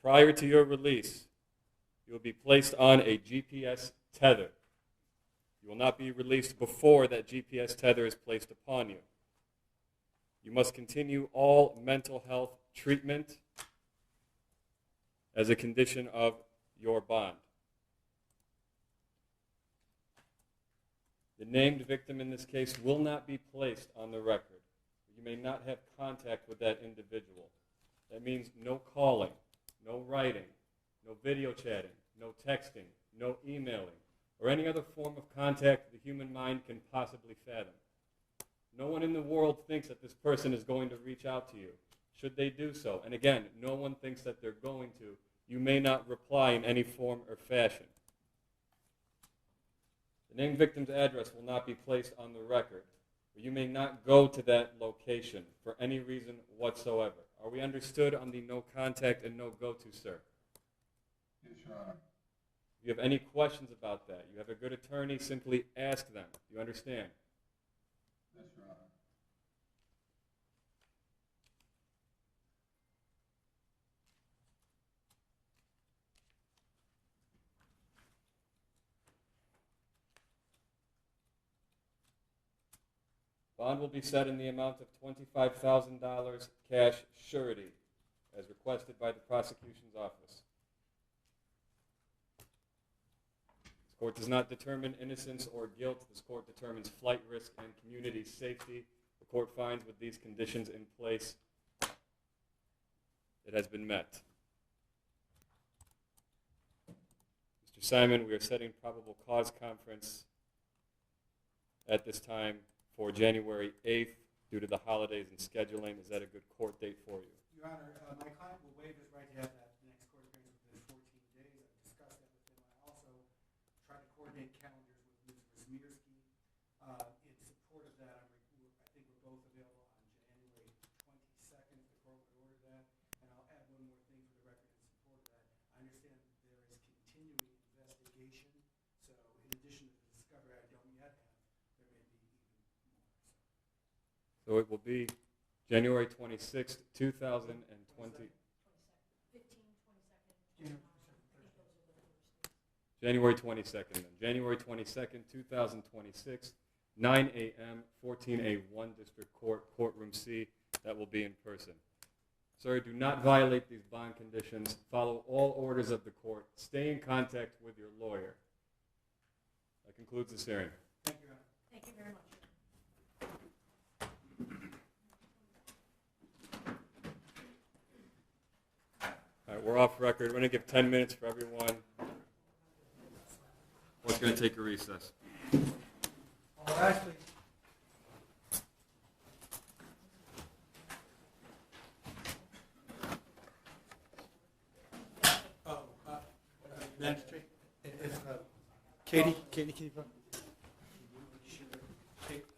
Prior to your release, you will be placed on a GPS tether. You will not be released before that GPS tether is placed upon you. You must continue all mental health treatment as a condition of your bond. The named victim in this case will not be placed on the record. You may not have contact with that individual. That means no calling, no writing, no video chatting, no texting, no emailing, or any other form of contact the human mind can possibly fathom. No one in the world thinks that this person is going to reach out to you. Should they do so, and again, no one thinks that they're going to, you may not reply in any form or fashion. The named victim's address will not be placed on the record. You may not go to that location for any reason whatsoever. Are we understood on the no contact and no go to, sir? Yes, Your Honor. If you have any questions about that, you have a good attorney, simply ask them. You understand? Yes, Your Honor. Bond will be set in the amount of $25,000 cash surety, as requested by the prosecution's office. This court does not determine innocence or guilt. This court determines flight risk and community safety. The court finds with these conditions in place, it has been met. Mr. Simon, we are setting probable cause conference at this time for January 8th due to the holidays and scheduling. Is that a good court date for you? Your Honor, my client will waive his right to have that next court appearance within 14 days. I've discussed that with him. I also tried to coordinate calendars with Ms. Wismierski. In support of that, I think we're both available on January 22nd. The court would order that. And I'll add one more thing for the record in support of that. I understand that there is continuing investigation. So in addition to the discovery I don't yet have, there may be even more. So it will be January 26th, 2020. January 22nd then. January 22nd, 2026, 9 a.m., 14A1 District Court, Courtroom C. That will be in person. Sir, do not violate these bond conditions. Follow all orders of the court. Stay in contact with your lawyer. That concludes this hearing. Thank you, Your Honor. Thank you very much. All right, we're off record. We're going to give 10 minutes for everyone. We're going to take a recess. All right, please. Magistrate, Katie, can you vote?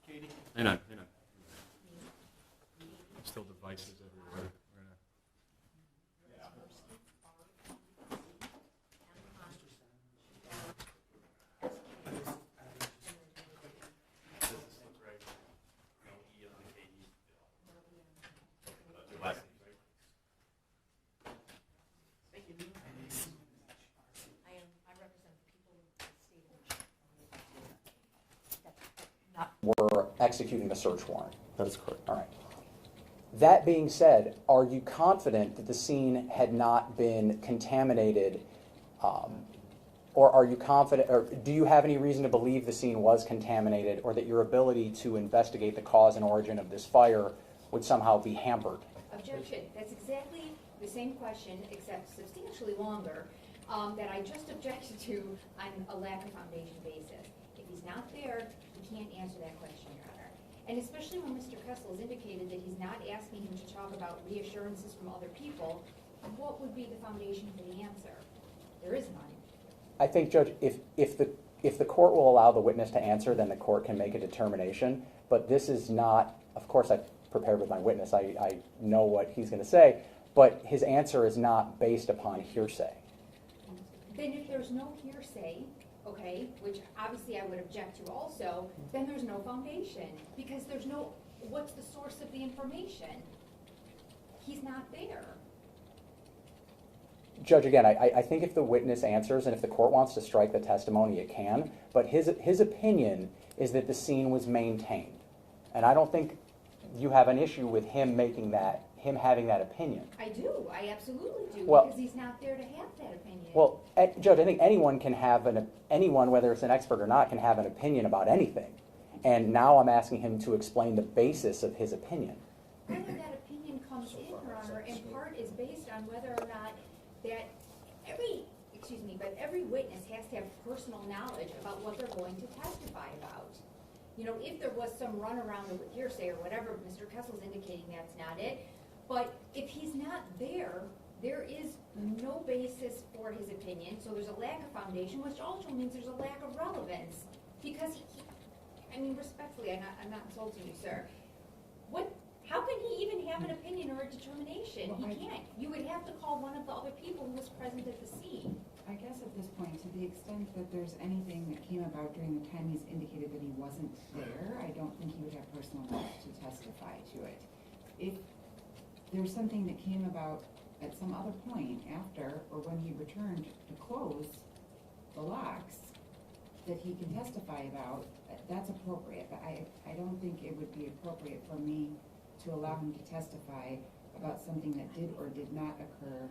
Katie? Hang on. Still devices everywhere. Were executing the search warrant. That is correct. All right. That being said, are you confident that the scene had not been contaminated, or are you confident, or do you have any reason to believe the scene was contaminated, or that your ability to investigate the cause and origin of this fire would somehow be hampered? Objection. That's exactly the same question, except substantially longer, that I just objected to on a lack of foundation basis. If he's not there, he can't answer that question, Your Honor. And especially when Mr. Kessel has indicated that he's not asking him to talk about reassurances from other people, what would be the foundation for the answer? There is none. I think, Judge, if the court will allow the witness to answer, then the court can make a determination. But this is not, of course, I prepared with my witness. I know what he's going to say, but his answer is not based upon hearsay. Then if there's no hearsay, okay, which obviously I would object to also, then there's no foundation, because there's no, what's the source of the information? He's not there. Judge, again, I think if the witness answers and if the court wants to strike the testimony, it can. But his opinion is that the scene was maintained. And I don't think you have an issue with him having that opinion. I do. I absolutely do. Well- because he's not there to have that opinion. Well, Judge, I think anyone can have anyone, whether it's an expert or not, can have an opinion about anything. And now I'm asking him to explain the basis of his opinion. Whether that opinion comes in, Your Honor, in part is based on whether or not that every witness has to have personal knowledge about what they're going to testify about. You know, if there was some runaround with hearsay or whatever, Mr. Kessel's indicating that's not it. But if he's not there, there is no basis for his opinion, so there's a lack of foundation, which also means there's a lack of relevance. Because respectfully, I'm not insulting you, sir. How can he even have an opinion or a determination? He can't. You would have to call one of the other people who was present at the scene. I guess at this point, to the extent that there's anything that came about during the time he's indicated that he wasn't there, I don't think he would have personal knowledge to testify to it. If there's something that came about at some other point after or when he returned to close the locks that he can testify about, that's appropriate. But I don't think it would be appropriate for me to allow him to testify about something that did or did not occur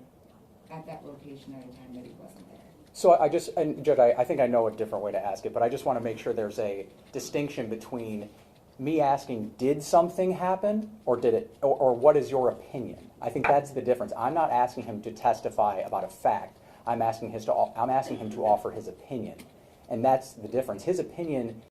at that location at a time that he wasn't there. So and Judge, I think I know a different way to ask it, but I just want to make sure there's a distinction between me asking, did something happen, or did it, or what is your opinion? I think that's the difference. I'm not asking him to testify about a fact. I'm asking him to offer his opinion, and that's the difference. His opinion